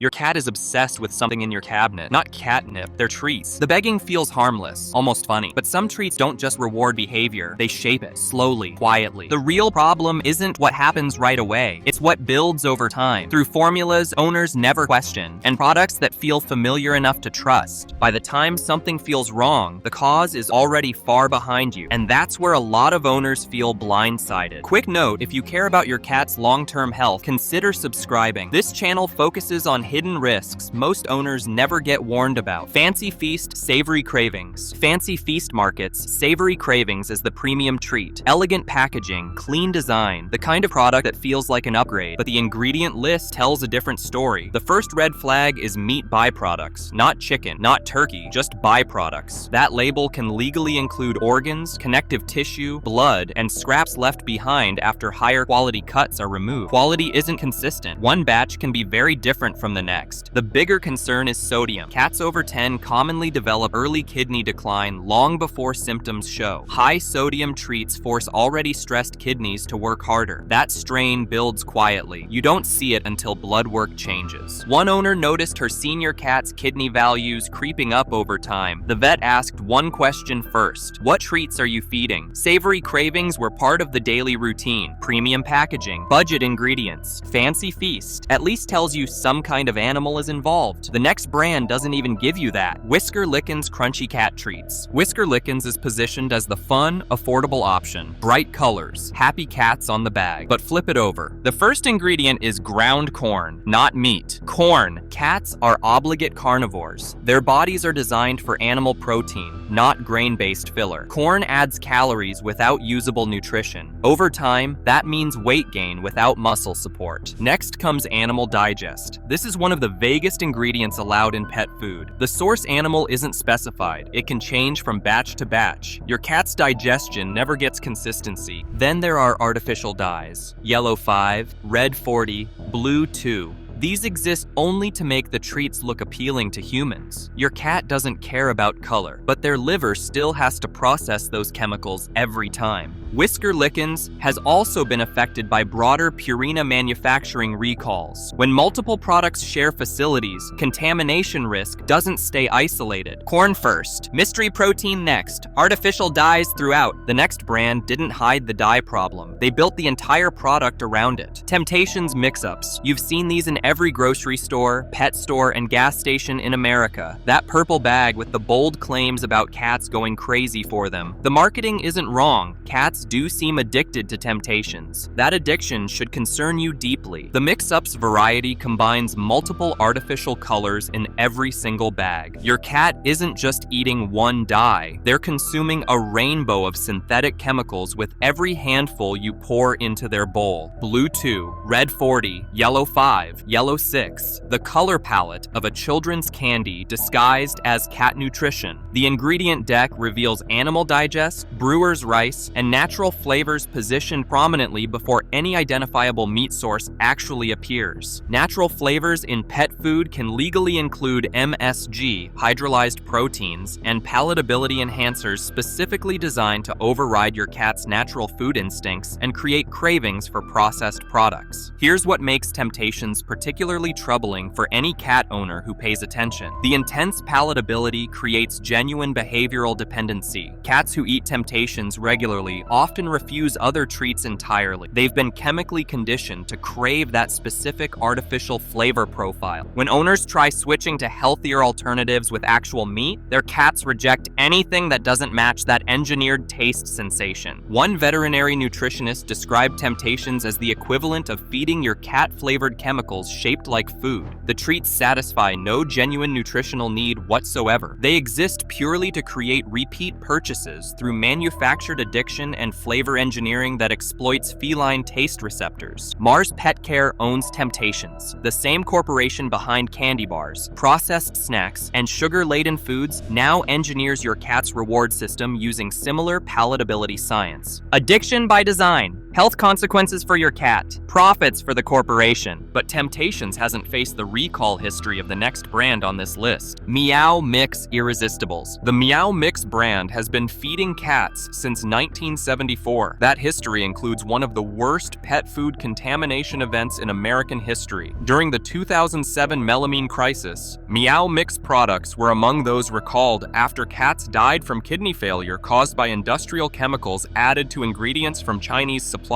Your cat is obsessed with something in your cabinet. Not catnip, they're treats. The begging feels harmless, almost funny. But some treats don't just reward behavior, they shape it, slowly, quietly. The real problem isn't what happens right away, it's what builds over time. Through formulas owners never question, and products that feel familiar enough to trust. By the time something feels wrong, the cause is already far behind you. And that's where a lot of owners feel blindsided. Quick note, if you care about your cat's long-term health, consider subscribing. This channel focuses on hidden risks most owners never get warned about. Fancy Feast, Savory Cravings. Fancy Feast markets savory cravings as the premium treat. Elegant packaging, clean design, the kind of product that feels like an upgrade, but the ingredient list tells a different story. The first red flag is meat byproducts. Not chicken, not turkey, just byproducts. That label can legally include organs, connective tissue, blood, and scraps left behind after higher quality cuts are removed. Quality isn't consistent. One batch can be very different from the next. The bigger concern is sodium. Cats over 10 commonly develop early kidney decline long before symptoms show. High sodium treats force already stressed kidneys to work harder. That strain builds quietly. You don't see it until blood work changes. One owner noticed her senior cat's kidney values creeping up over time. The vet asked one question first. What treats are you feeding? Savory cravings were part of the daily routine. Premium packaging, budget ingredients. Fancy Feast at least tells you some kind of animal is involved. The next brand doesn't even give you that. Whisker Lickens Crunchy Cat Treats. Whisker Lickens is positioned as the fun, affordable option. Bright colors, happy cats on the bag. But flip it over. The first ingredient is ground corn, not meat. Corn. Cats are obligate carnivores. Their bodies are designed for animal protein, not grain-based filler. Corn adds calories without usable nutrition. Over time, that means weight gain without muscle support. Next comes Animal Digest. This is one of the vaguest ingredients allowed in pet food. The source animal isn't specified. It can change from batch to batch. Your cat's digestion never gets consistency. Then there are artificial dyes. Yellow 5, red 40, blue 2. These exist only to make the treats look appealing to humans. Your cat doesn't care about color, but their liver still has to process those chemicals every time. Whisker Lickens has also been affected by broader Purina manufacturing recalls. When multiple products share facilities, contamination risk doesn't stay isolated. Corn first, mystery protein next, artificial dyes throughout. The next brand didn't hide the dye problem. They built the entire product around it. Temptations mix-ups. You've seen these in every grocery store, pet store, and gas station in America. That purple bag with the bold claims about cats going crazy for them. The marketing isn't wrong. Cats do seem addicted to Temptations. That addiction should concern you deeply. The mix-ups variety combines multiple artificial colors in every single bag. Your cat isn't just eating one dye. They're consuming a rainbow of synthetic chemicals with every handful you pour into their bowl. Blue 2, red 40, yellow 5, yellow 6. The color palette of a children's candy disguised as cat nutrition. The ingredient deck reveals Animal Digest, brewer's rice, and natural flavors positioned prominently before any identifiable meat source actually appears. Natural flavors in pet food can legally include MSG, hydrolyzed proteins, and palatability enhancers specifically designed to override your cat's natural food instincts and create cravings for processed products. Here's what makes Temptations particularly troubling for any cat owner who pays attention. The intense palatability creates genuine behavioral dependency. Cats who eat Temptations regularly often refuse other treats entirely. They've been chemically conditioned to crave that specific artificial flavor profile. When owners try switching to healthier alternatives with actual meat, their cats reject anything that doesn't match that engineered taste sensation. One veterinary nutritionist described Temptations as the equivalent of feeding your cat-flavored chemicals shaped like food. The treats satisfy no genuine nutritional need whatsoever. They exist purely to create repeat purchases through manufactured addiction and flavor engineering that exploits feline taste receptors. Mars Pet Care owns Temptations, the same corporation behind candy bars, processed snacks, and sugar-laden foods now engineers your cat's reward system using similar palatability science. Addiction by design. Health consequences for your cat. Profits for the corporation. But Temptations hasn't faced the recall history of the next brand on this list. Meow Mix Irresistibles. The Meow Mix brand has been feeding cats since 1974. That history includes one of the worst pet food contamination events in American history. During the 2007 melamine crisis, Meow Mix products were among those recalled after cats died from kidney failure caused by industrial chemicals added to ingredients from Chinese suppliers.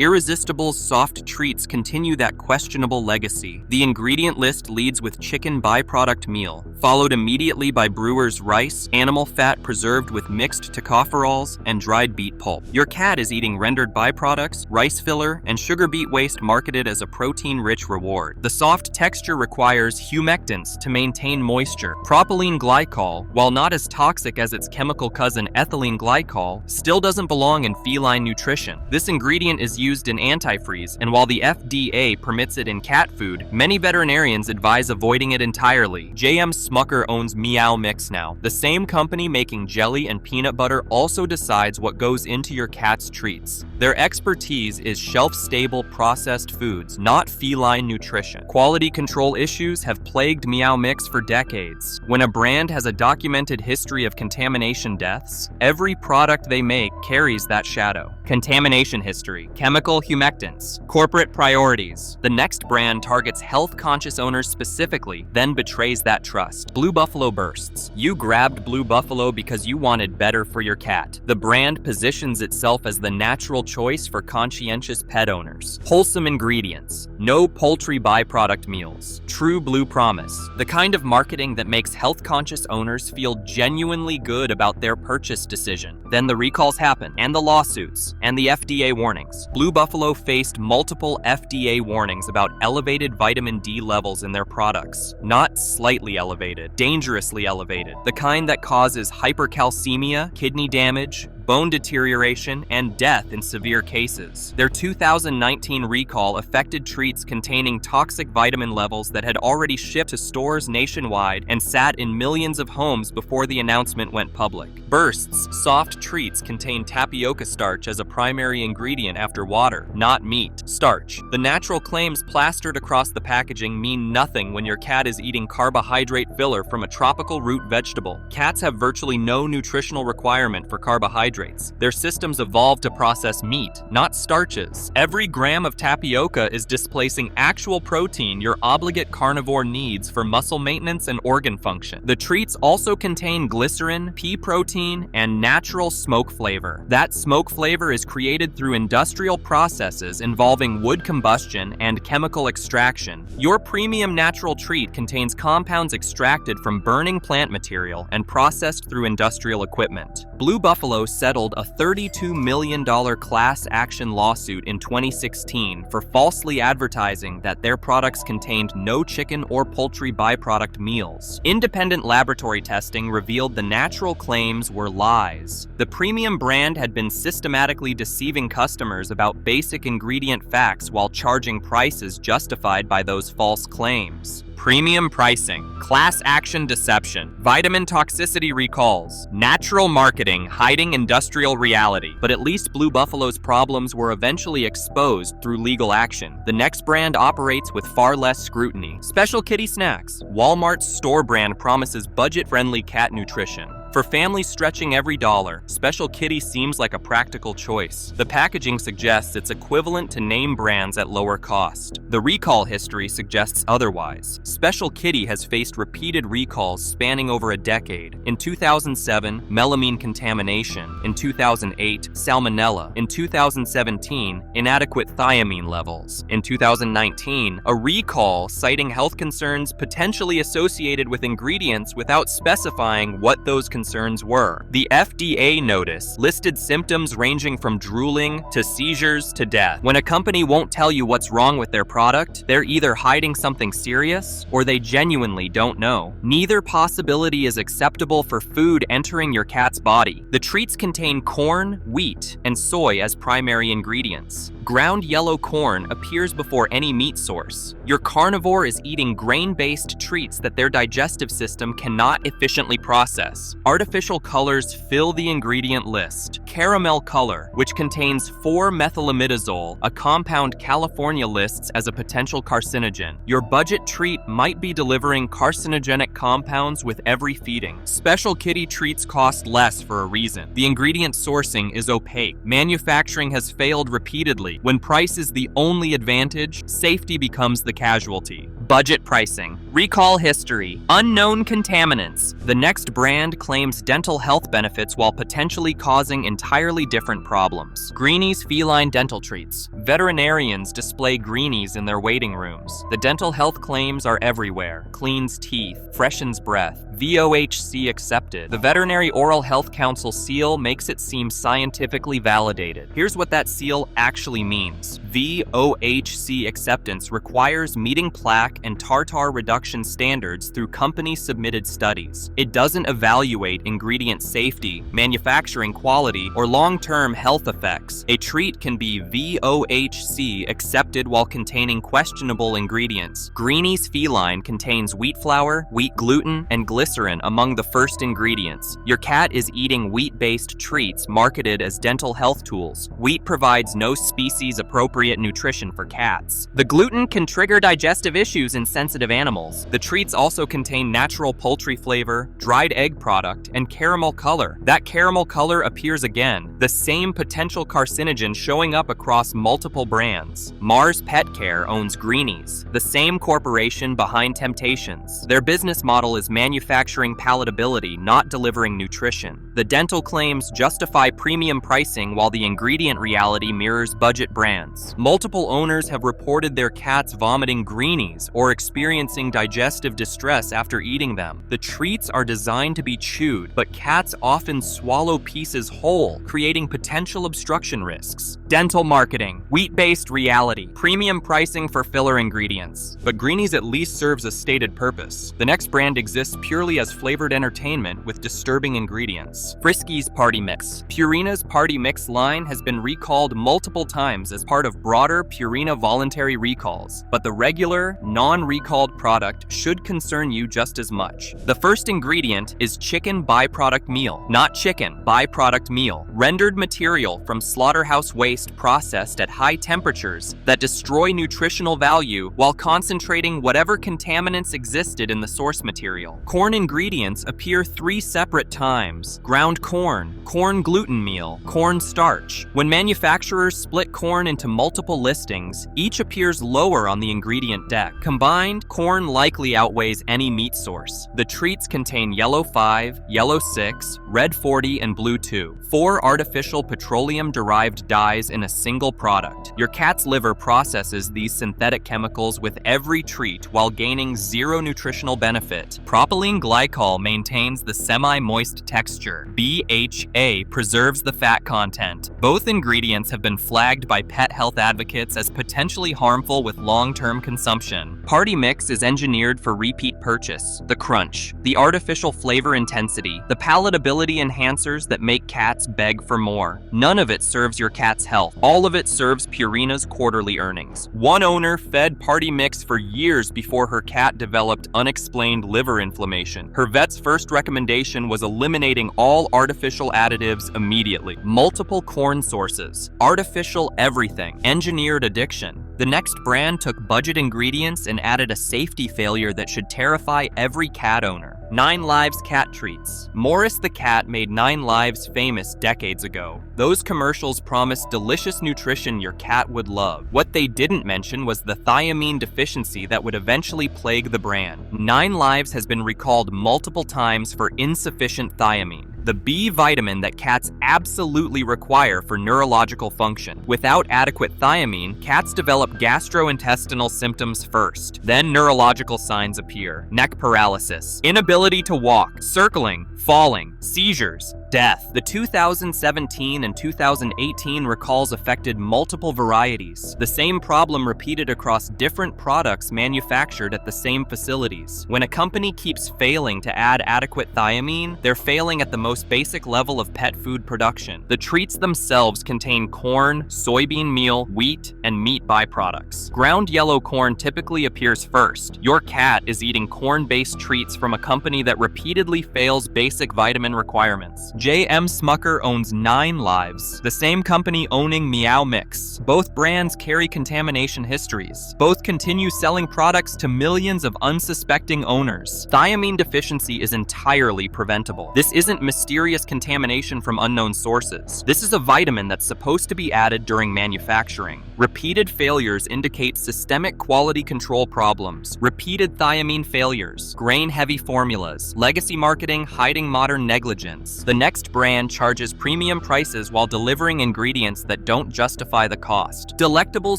Irresistibles soft treats continue that questionable legacy. The ingredient list leads with chicken byproduct meal, followed immediately by brewer's rice, animal fat preserved with mixed tocopherols, and dried beet pulp. Your cat is eating rendered byproducts, rice filler, and sugar beet waste marketed as a protein-rich reward. The soft texture requires humectants to maintain moisture. Propylene glycol, while not as toxic as its chemical cousin ethylene glycol, still doesn't belong in feline nutrition. This ingredient is used in antifreeze, and while the FDA permits it in cat food, many veterinarians advise avoiding it entirely. J.M. Smucker owns Meow Mix now. The same company making jelly and peanut butter also decides what goes into your cat's treats. Their expertise is shelf-stable processed foods, not feline nutrition. Quality control issues have plagued Meow Mix for decades. When a brand has a documented history of contamination deaths, every product they make carries that shadow. Contamination history, chemical humectants, corporate priorities. The next brand targets health-conscious owners specifically, then betrays that trust. Blue Buffalo Bursts. You grabbed Blue Buffalo because you wanted better for your cat. The brand positions itself as the natural choice for conscientious pet owners. Wholesome ingredients. No poultry byproduct meals. True Blue Promise. The kind of marketing that makes health-conscious owners feel genuinely good about their purchase decision. Then the recalls happen, and the lawsuits, and the FDA warnings. Blue Buffalo faced multiple FDA warnings about elevated vitamin D levels in their products. Not slightly elevated, dangerously elevated. The kind that causes hypercalcemia, kidney damage, bone deterioration, and death in severe cases. Their 2019 recall affected treats containing toxic vitamin levels that had already shipped to stores nationwide and sat in millions of homes before the announcement went public. Bursts soft treats contain tapioca starch as a primary ingredient after water, not meat. Starch. The natural claims plastered across the packaging mean nothing when your cat is eating carbohydrate filler from a tropical root vegetable. Cats have virtually no nutritional requirement for carbohydrates. Their systems evolved to process meat, not starches. Every gram of tapioca is displacing actual protein your obligate carnivore needs for muscle maintenance and organ function. The treats also contain glycerin, pea protein, and natural smoke flavor. That smoke flavor is created through industrial processes involving wood combustion and chemical extraction. Your premium natural treat contains compounds extracted from burning plant material and processed through industrial equipment. Blue Buffalo settled a $32 million class action lawsuit in 2016 for falsely advertising that their products contained no chicken or poultry byproduct meals. Independent laboratory testing revealed the natural claims were lies. The premium brand had been systematically deceiving customers about basic ingredient facts while charging prices justified by those false claims. Premium pricing, class action deception, vitamin toxicity recalls, natural marketing hiding industrial reality. But at least Blue Buffalo's problems were eventually exposed through legal action. The next brand operates with far less scrutiny. Special Kitty Snacks. Walmart's store brand promises budget-friendly cat nutrition. For families stretching every dollar, Special Kitty seems like a practical choice. The packaging suggests it's equivalent to name brands at lower cost. The recall history suggests otherwise. Special Kitty has faced repeated recalls spanning over a decade. In 2007, melamine contamination. In 2008, salmonella. In 2017, inadequate thiamine levels. In 2019, a recall citing health concerns potentially associated with ingredients without specifying what those concerns were. The FDA notice listed symptoms ranging from drooling to seizures to death. When a company won't tell you what's wrong with their product, they're either hiding something serious or they genuinely don't know. Neither possibility is acceptable for food entering your cat's body. The treats contain corn, wheat, and soy as primary ingredients. Ground yellow corn appears before any meat source. Your carnivore is eating grain-based treats that their digestive system cannot efficiently process. Artificial colors fill the ingredient list. Caramel color, which contains 4-methylamidazole, a compound California lists as a potential carcinogen. Your budget treat might be delivering carcinogenic compounds with every feeding. Special kitty treats cost less for a reason. The ingredient sourcing is opaque. Manufacturing has failed repeatedly. When price is the only advantage, safety becomes the casualty. Budget pricing. Recall history. Unknown contaminants. The next brand claims dental health benefits while potentially causing entirely different problems. Greenies feline dental treats. Veterinarians display Greenies in their waiting rooms. The dental health claims are everywhere. Cleans teeth, freshens breath, VOHC accepted. The Veterinary Oral Health Council seal makes it seem scientifically validated. Here's what that seal actually means. VOHC acceptance requires meeting plaque and tartar reduction standards through company-submitted studies. It doesn't evaluate ingredient safety, manufacturing quality, or long-term health effects. A treat can be VOHC accepted while containing questionable ingredients. Greenies feline contains wheat flour, wheat gluten, and glycerin among the first ingredients. Your cat is eating wheat-based treats marketed as dental health tools. Wheat provides no species-appropriate nutrition for cats. The gluten can trigger digestive issues in sensitive animals. The treats also contain natural poultry flavor, dried egg product, and caramel color. That caramel color appears again, the same potential carcinogen showing up across multiple brands. Mars Pet Care owns Greenies, the same corporation behind Temptations. Their business model is manufacturing palatability, not delivering nutrition. The dental claims justify premium pricing while the ingredient reality mirrors budget brands. Multiple owners have reported their cats vomiting Greenies or experiencing digestive distress after eating them. The treats are designed to be chewed, but cats often swallow pieces whole, creating potential obstruction risks. Dental marketing, wheat-based reality, premium pricing for filler ingredients. But Greenies at least serves a stated purpose. The next brand exists purely as flavored entertainment with disturbing ingredients. Friskies Party Mix. Purina's Party Mix line has been recalled multiple times as part of broader Purina voluntary recalls, but the regular, non-recalled product should concern you just as much. The first ingredient is chicken byproduct meal, not chicken, byproduct meal, rendered material from slaughterhouse waste processed at high temperatures that destroy nutritional value while concentrating whatever contaminants existed in the source material. Corn ingredients appear 3 separate times: ground corn, corn gluten meal, corn starch. When manufacturers split corn into multiple listings, each appears lower on the ingredient deck. Combined, corn likely outweighs any meat source. The treats contain yellow 5, yellow 6, red 40, and blue 2. 4 artificial petroleum-derived dyes in a single product. Your cat's liver processes these synthetic chemicals with every treat while gaining 0 nutritional benefit. Propylene glycol maintains the semi-moist texture. BHA preserves the fat content. Both ingredients have been flagged by pet health advocates as potentially harmful with long-term consumption. Party Mix is engineered for repeat purchase. The crunch, the artificial flavor intensity, the palatability enhancers that make cats beg for more. None of it serves your cat's health. All of it serves Purina's quarterly earnings. One owner fed Party Mix for years before her cat developed unexplained liver inflammation. Her vet's first recommendation was eliminating all artificial additives immediately. Multiple corn sources, artificial everything, engineered addiction. The next brand took budget ingredients and added a safety failure that should terrify every cat owner. 9 Lives cat treats. Morris the cat made 9 Lives famous decades ago. Those commercials promised delicious nutrition your cat would love. What they didn't mention was the thiamine deficiency that would eventually plague the brand. 9 Lives has been recalled multiple times for insufficient thiamine, the B vitamin that cats absolutely require for neurological function. Without adequate thiamine, cats develop gastrointestinal symptoms first. Then neurological signs appear: neck paralysis, inability to walk, circling, falling, seizures, Death. The 2017 and 2018 recalls affected multiple varieties. The same problem repeated across different products manufactured at the same facilities. When a company keeps failing to add adequate thiamine, they're failing at the most basic level of pet food production. The treats themselves contain corn, soybean meal, wheat, and meat byproducts. Ground yellow corn typically appears first. Your cat is eating corn-based treats from a company that repeatedly fails basic vitamin requirements. J.M. Smucker owns 9 lives, the same company owning Meow Mix. Both brands carry contamination histories. Both continue selling products to millions of unsuspecting owners. Thiamine deficiency is entirely preventable. This isn't mysterious contamination from unknown sources. This is a vitamin that's supposed to be added during manufacturing. Repeated failures indicate systemic quality control problems, repeated thiamine failures, grain-heavy formulas, legacy marketing hiding modern negligence. The next brand charges premium prices while delivering ingredients that don't justify the cost. Delectables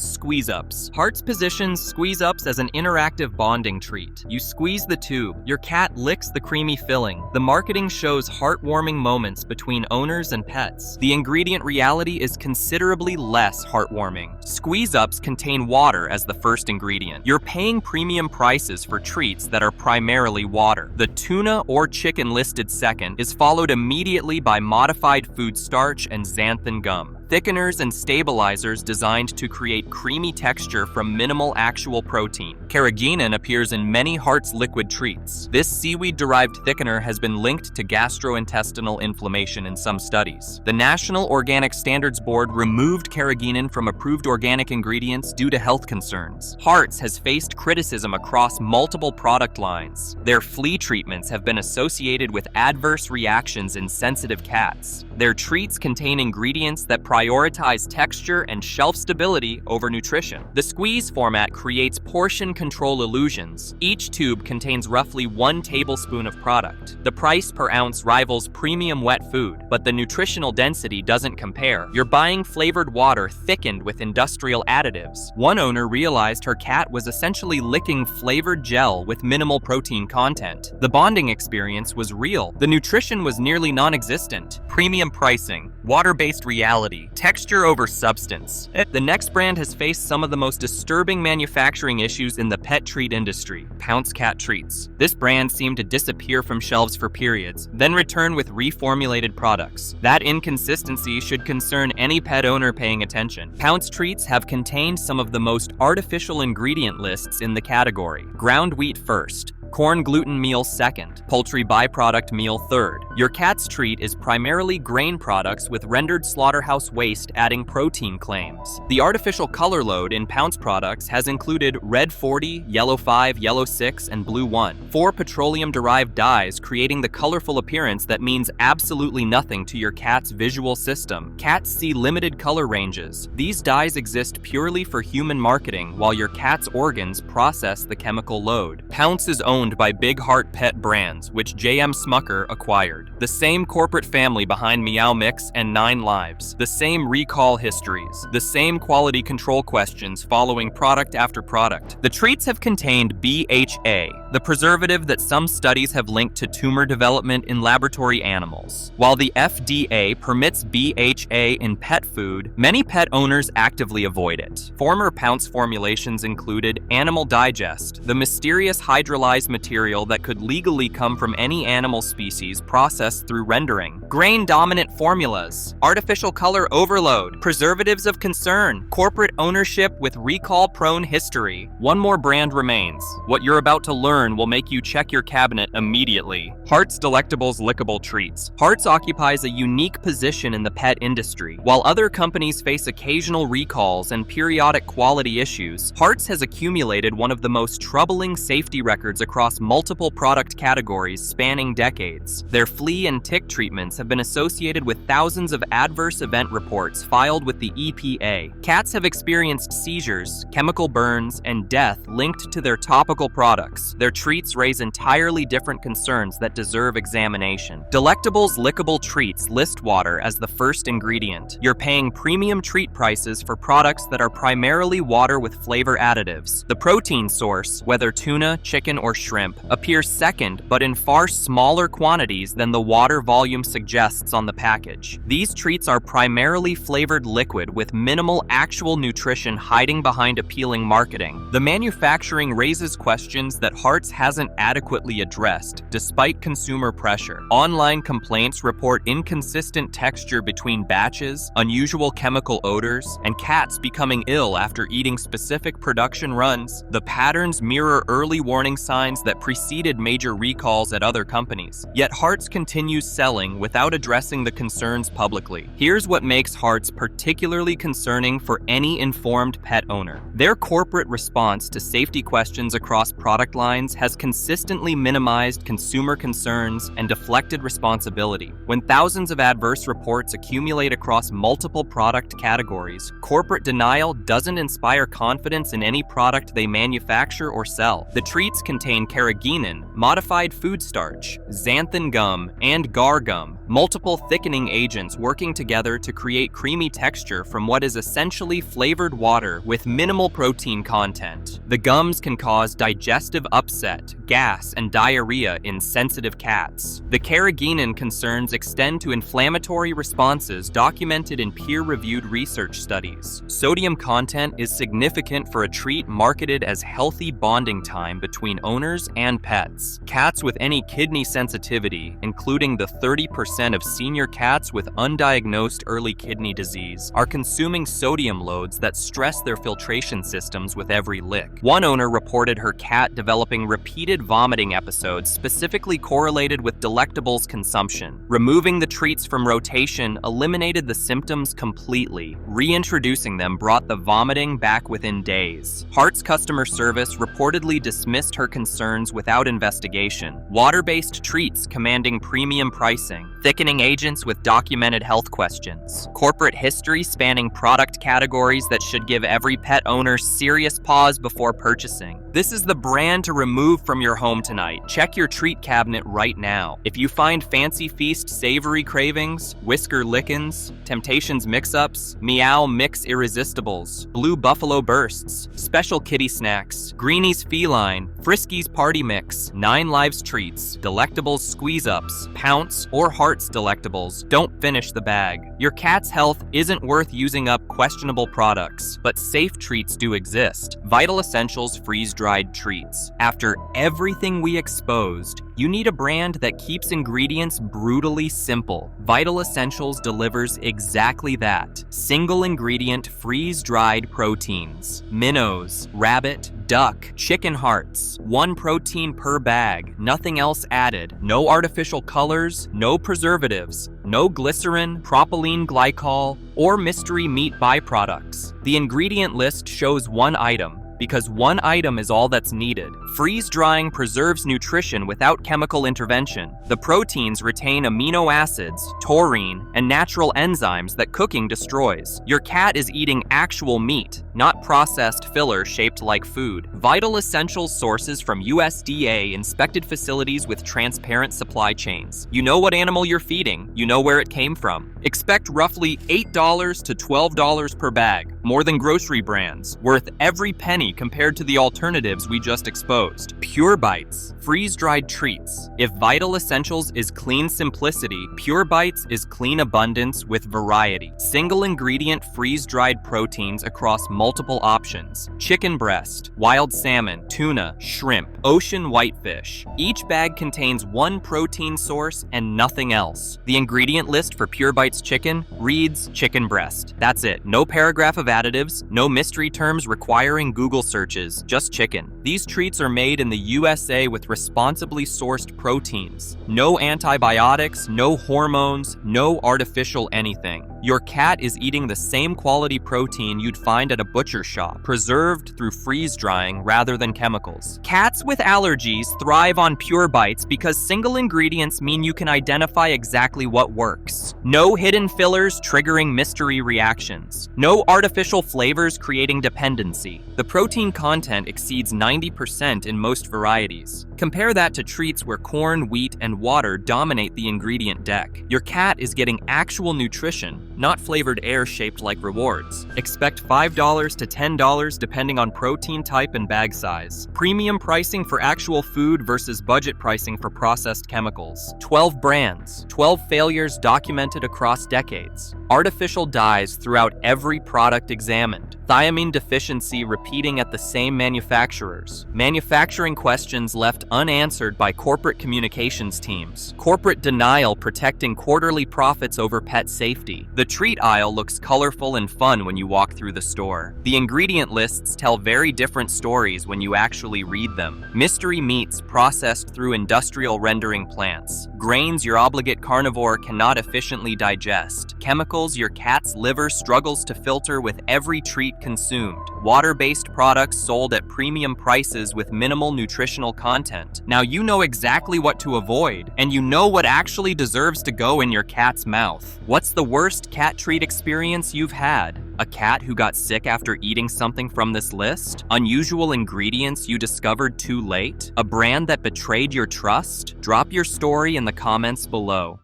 Squeeze-Ups. Harts positions Squeeze-Ups as an interactive bonding treat. You squeeze the tube, your cat licks the creamy filling. The marketing shows heartwarming moments between owners and pets. The ingredient reality is considerably less heartwarming. Squeeze-Ups contain water as the first ingredient. You're paying premium prices for treats that are primarily water. The tuna or chicken listed second is followed immediately by modified food starch and xanthan gum. Thickeners and stabilizers designed to create creamy texture from minimal actual protein. Carrageenan appears in many Harts liquid treats. This seaweed-derived thickener has been linked to gastrointestinal inflammation in some studies. The National Organic Standards Board removed carrageenan from approved organic ingredients due to health concerns. Harts has faced criticism across multiple product lines. Their flea treatments have been associated with adverse reactions in sensitive cats. Their treats contain ingredients that prioritize texture and shelf stability over nutrition. The squeeze format creates portion control illusions. Each tube contains roughly 1 tablespoon of product. The price per ounce rivals premium wet food, but the nutritional density doesn't compare. You're buying flavored water thickened with industrial additives. One owner realized her cat was essentially licking flavored gel with minimal protein content. The bonding experience was real. The nutrition was nearly non-existent. Premium pricing, water-based reality, texture over substance. The next brand has faced some of the most disturbing manufacturing issues in the pet treat industry. Pounce cat treats. This brand seemed to disappear from shelves for periods, then return with reformulated products. That inconsistency should concern any pet owner paying attention. Pounce treats have contained some of the most artificial ingredient lists in the category. Ground wheat first. Corn gluten meal second, poultry byproduct meal third. Your cat's treat is primarily grain products with rendered slaughterhouse waste adding protein claims. The artificial color load in Pounce products has included red 40, yellow 5, yellow 6, and blue 1. 4 petroleum-derived dyes creating the colorful appearance that means absolutely nothing to your cat's visual system. Cats see limited color ranges. These dyes exist purely for human marketing while your cat's organs process the chemical load. Pounce is owned by Big Heart Pet Brands, which J.M. Smucker acquired. The same corporate family behind Meow Mix and 9 Lives. The same recall histories. The same quality control questions following product after product. The treats have contained BHA, the preservative that some studies have linked to tumor development in laboratory animals. While the FDA permits BHA in pet food, many pet owners actively avoid it. Former Pounce formulations included Animal Digest, the mysterious hydrolyzed material that could legally come from any animal species processed through rendering. Grain-dominant formulas, artificial color overload, preservatives of concern, corporate ownership with recall-prone history. One more brand remains. What you're about to learn will make you check your cabinet immediately. Harts Delectables Lickable Treats. Harts occupies a unique position in the pet industry. While other companies face occasional recalls and periodic quality issues, Harts has accumulated one of the most troubling safety records across multiple product categories spanning decades. Their flea and tick treatments have been associated with thousands of adverse event reports filed with the EPA. Cats have experienced seizures, chemical burns, and death linked to their topical products. Their treats raise entirely different concerns that deserve examination. Delectables Lickable Treats list water as the first ingredient. You're paying premium treat prices for products that are primarily water with flavor additives. The protein source, whether tuna, chicken, or shrimp appear second, but in far smaller quantities than the water volume suggests on the package. These treats are primarily flavored liquid with minimal actual nutrition hiding behind appealing marketing. The manufacturing raises questions that Harts hasn't adequately addressed, despite consumer pressure. Online complaints report inconsistent texture between batches, unusual chemical odors, and cats becoming ill after eating specific production runs. The patterns mirror early warning signs that preceded major recalls at other companies. Yet Harts continues selling without addressing the concerns publicly. Here's what makes Harts particularly concerning for any informed pet owner. Their corporate response to safety questions across product lines has consistently minimized consumer concerns and deflected responsibility. When thousands of adverse reports accumulate across multiple product categories, corporate denial doesn't inspire confidence in any product they manufacture or sell. The treats contain carrageenan, modified food starch, xanthan gum, and gar gum, multiple thickening agents working together to create creamy texture from what is essentially flavored water with minimal protein content. The gums can cause digestive upset, gas, and diarrhea in sensitive cats. The carrageenan concerns extend to inflammatory responses documented in peer-reviewed research studies. Sodium content is significant for a treat marketed as healthy bonding time between owners and pets. Cats with any kidney sensitivity, including the 30% of senior cats with undiagnosed early kidney disease, are consuming sodium loads that stress their filtration systems with every lick. One owner reported her cat developing repeated vomiting episodes specifically correlated with Delectables consumption. Removing the treats from rotation eliminated the symptoms completely. Reintroducing them brought the vomiting back within days. Harts customer service reportedly dismissed her concerns without investigation. Water-based treats commanding premium pricing. Thickening agents with documented health questions. Corporate history spanning product categories that should give every pet owner serious pause before purchasing. This is the brand to remove from your home tonight. Check your treat cabinet right now. If you find Fancy Feast savory cravings, Whisker Lickens, Temptations mix-ups, Meow mix irresistibles, Blue Buffalo bursts, Special Kitty snacks, Greenies feline, Friskies Party mix, 9 Lives treats, Delectables squeeze-ups, Pounce, or Harts Dectibles, don't finish the bag. Your cat's health isn't worth using up questionable products, but safe treats do exist. Vital Essentials freeze-dried treats. After everything we exposed, you need a brand that keeps ingredients brutally simple. Vital Essentials delivers exactly that. Single ingredient freeze-dried proteins. Minnows, rabbit, duck, chicken hearts. 1 protein per bag, nothing else added. No artificial colors, no preservatives, no glycerin, propylene glycol, or mystery meat byproducts. The ingredient list shows 1 item, because 1 item is all that's needed. Freeze drying preserves nutrition without chemical intervention. The proteins retain amino acids, taurine, and natural enzymes that cooking destroys. Your cat is eating actual meat, not processed filler shaped like food. Vital Essentials sources from USDA inspected facilities with transparent supply chains. You know what animal you're feeding, you know where it came from. Expect roughly $8 to $12 per bag, more than grocery brands, worth every penny compared to the alternatives we just exposed. Pure Bites, freeze-dried treats. If Vital Essentials is clean simplicity, Pure Bites is clean abundance with variety. Single ingredient freeze-dried proteins across multiple options. Chicken breast, wild salmon, tuna, shrimp, ocean whitefish. Each bag contains 1 protein source and nothing else. The ingredient list for Pure Bites chicken reads chicken breast. That's it. No paragraph of additives, no mystery terms requiring Google searches, just chicken. These treats are made in the USA with responsibly sourced proteins. No antibiotics, no hormones, no artificial anything. Your cat is eating the same quality protein you'd find at a butcher shop, preserved through freeze drying rather than chemicals. Cats with allergies thrive on Pure Bites because single ingredients mean you can identify exactly what works. No hidden fillers triggering mystery reactions. No artificial flavors creating dependency. The protein content exceeds 90% in most varieties. Compare that to treats where corn, wheat, and water dominate the ingredient deck. Your cat is getting actual nutrition, not flavored air shaped like rewards. Expect $5 to $10 depending on protein type and bag size. Premium pricing for actual food versus budget pricing for processed chemicals. 12 brands, 12 failures documented across decades. Artificial dyes throughout every product examined. Thiamine deficiency repeating at the same manufacturers. Manufacturing questions left unanswered by corporate communications teams. Corporate denial protecting quarterly profits over pet safety. The treat aisle looks colorful and fun when you walk through the store. The ingredient lists tell very different stories when you actually read them. Mystery meats processed through industrial rendering plants. Grains your obligate carnivore cannot efficiently digest. Chemicals your cat's liver struggles to filter with every treat consumed. Water-based products sold at premium prices with minimal nutritional content. Now you know exactly what to avoid, and you know what actually deserves to go in your cat's mouth. What's the worst cat treat experience you've had? A cat who got sick after eating something from this list? Unusual ingredients you discovered too late? A brand that betrayed your trust? Drop your story in the comments below.